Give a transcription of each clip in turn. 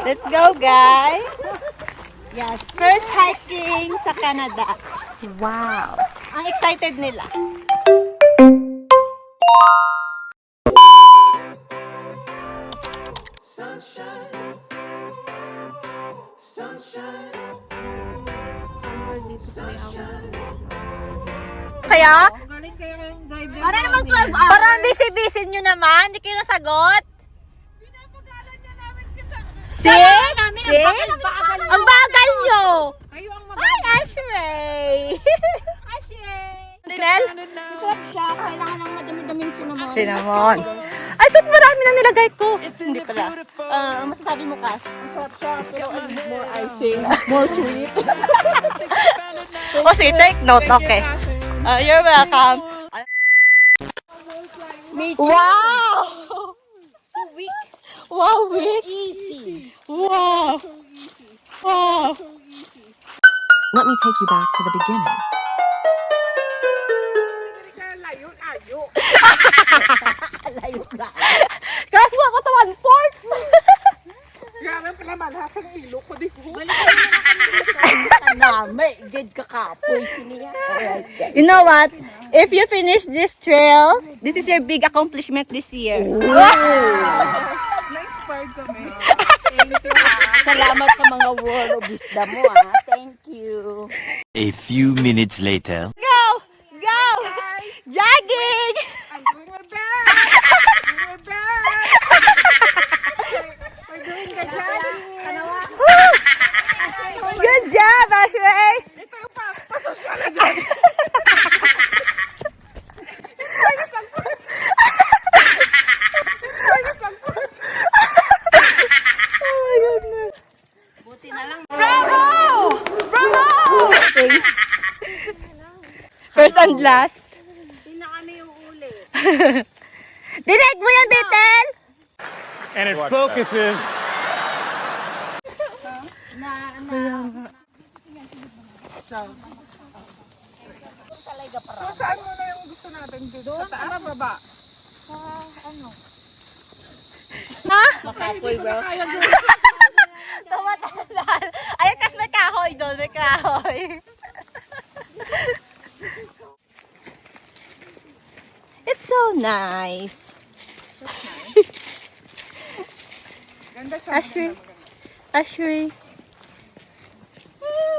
Let's go, guys! Yes, first hiking sa Canada. Wow! Ang excited nila. Sunshine. Sunshine. Kaya? Para naman 12 hours. Parang busy-busy nyo naman. Hindi kayo nasagot. Pinapagalan niya namin kasi. See? Ang bagal nyo. Kayo ang Ay, Ashley. Linel? Masarap siya. Kailangan ng madami-daming cinnamon. Cinnamon. Ay, tot marami na nilagay ko. Hindi pala. Ang masasabi mo, Kas? Masarap siya. Pero I need more icing. More sweet. Oh, sige, take note. Okay. You're welcome. Wow! So weak. Wow, weak. Easy. Wow. Wow. Let me take you back to the beginning. Kas mo ako to 1/4. Grabe pala malhasang ilo ko di ko. May good kakapoy siniya. You know what? If you finish this trail, this is your big accomplishment this year. Na-inspired kami. Salamat sa mga word of wisdom mo, Thank you. A few minutes later. Go! Go! Jogging! I'm doing my best. I'm doing my best. I'm doing the jogging. Good job, Ashley! Ito yung pasosya na dyan. Bravo! Bravo! First and last. Hindi na kami yung uli. Direct mo yan, Betel! And it focuses. So saan mo na yung gusto natin dito? Sa taas, baba? Ha? Makapoy, bro. Tumatalan. Ayun, kas may kahoy doon. May kahoy. It's so nice. Ganda siya. Ashley. Ashley.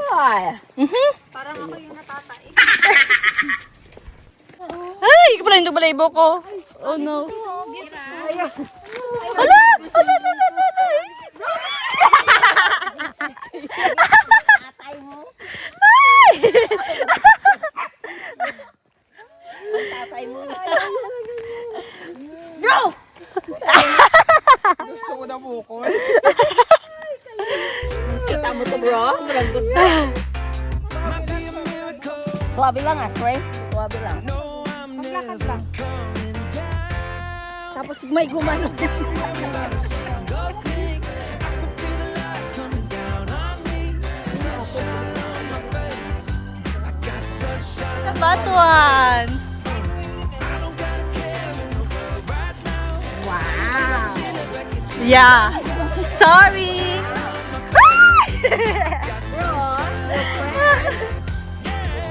Ay. Parang ako yung natatais. Ay, ikaw pala yung dubalaybo ko. Oh no. Ala! Tatay mo? Ay! Tatay mo. Bro! Gusto mo na bukol? Kita mo to, bro? Swabe lang, Ashley. Swabe lang. Maglakad lang. Tapos may gumano. Sa Batuan. Wow. Yeah. Sorry.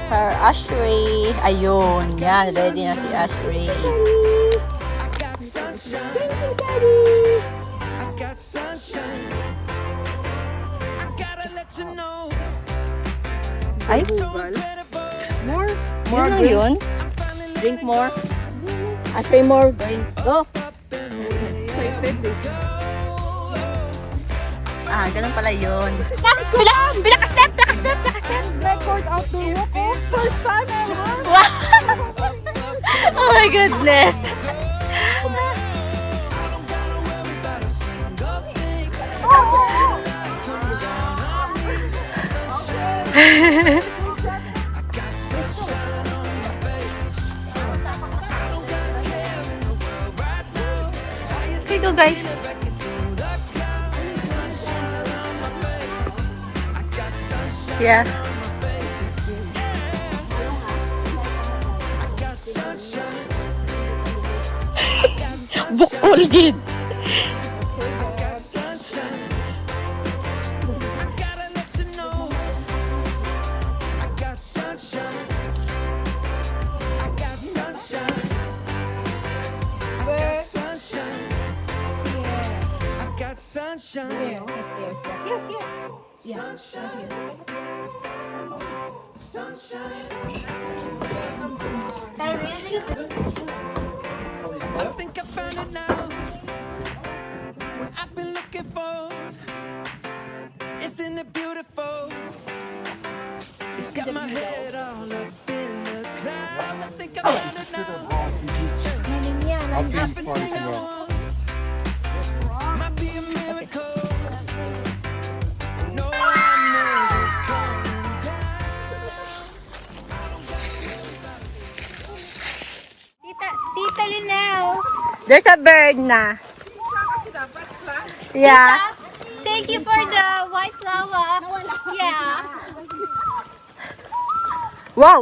Her Ashley. Ayun. Yan. Ready na si Ashley. Ay, More? more lang yun. Drink more. Ashley, more. Drink. Go. Excited eh. Ganun pala yun. Bila ka step! Record outdoor walk oh. First time ever. Wow! Oh my goodness! Okay, go guys. Yeah. Bukol gid. sunshine. Here, here. I think I found it now. What I've been looking for. Isn't it beautiful? It's got my head all up in the clouds. I think I found it now. Everything I want might be a miracle. No, I'm never coming down. Tita Linel. There's a bird na. Yeah. Thank you for the white flower. Yeah. Wow!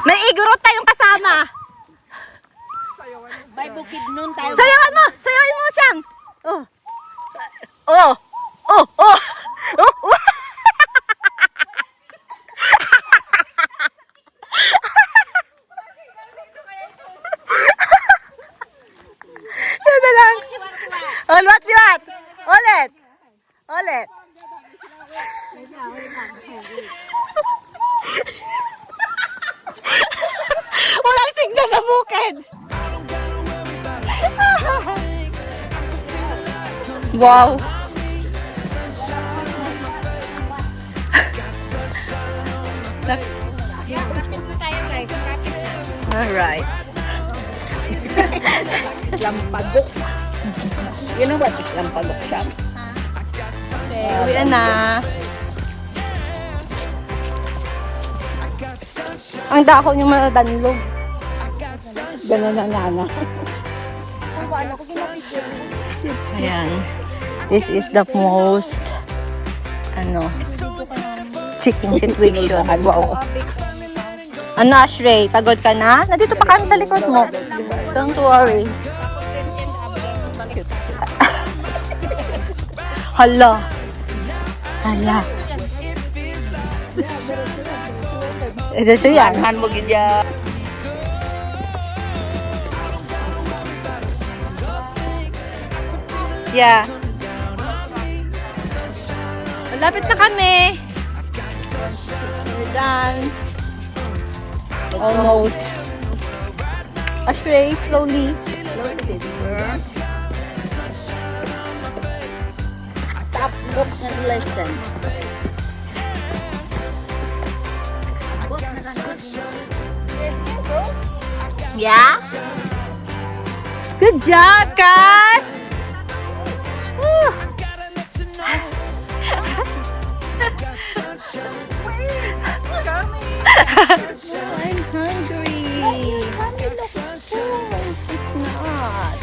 May igorot tayong kasama. May bukid nun tayo. Sayawan mo! Sayawan mo siyang! Oh! Oh! Oh! Oh! Oh! Oh! Yun na lang. Oh, liwat! Ulit! Ulit! Walang signal na bukid! Wow! Alright. Lampagok. You know what is lampagok shop? Okay, uwi na. Ang dahon yung manadanlog. Ganun na nana. Ayan. This is the most chicken situation. Wow. Ano, Ashrey? Pagod ka na? Nandito pa kami sa likod mo. Don't worry. Hala. Hala. Ito siya. Han mo gidya. Yeah. Malapit na kami. We're done. Almost. Ashrey, slowly. Stop, look, and listen. Yeah? Good job, guys! Woo! I'm hungry. It's not.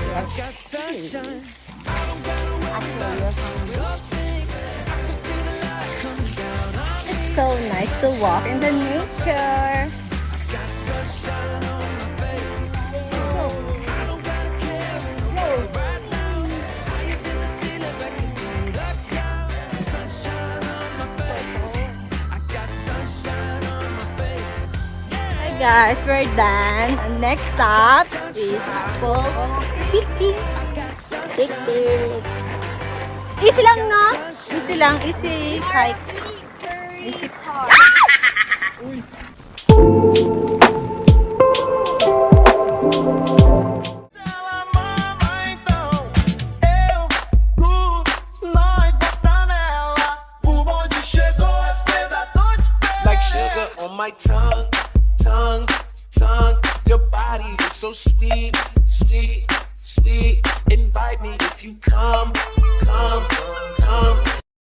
It's so nice to walk in the nature. Hi guys, we're done. And next stop is Apple Picnic. Picnic. Easy lang, no? Easy lang, easy hike. Easy park. Like sugar on my tongue, tongue, tongue. Your body is so sweet, sweet, sweet. Invite me if you come, come, come.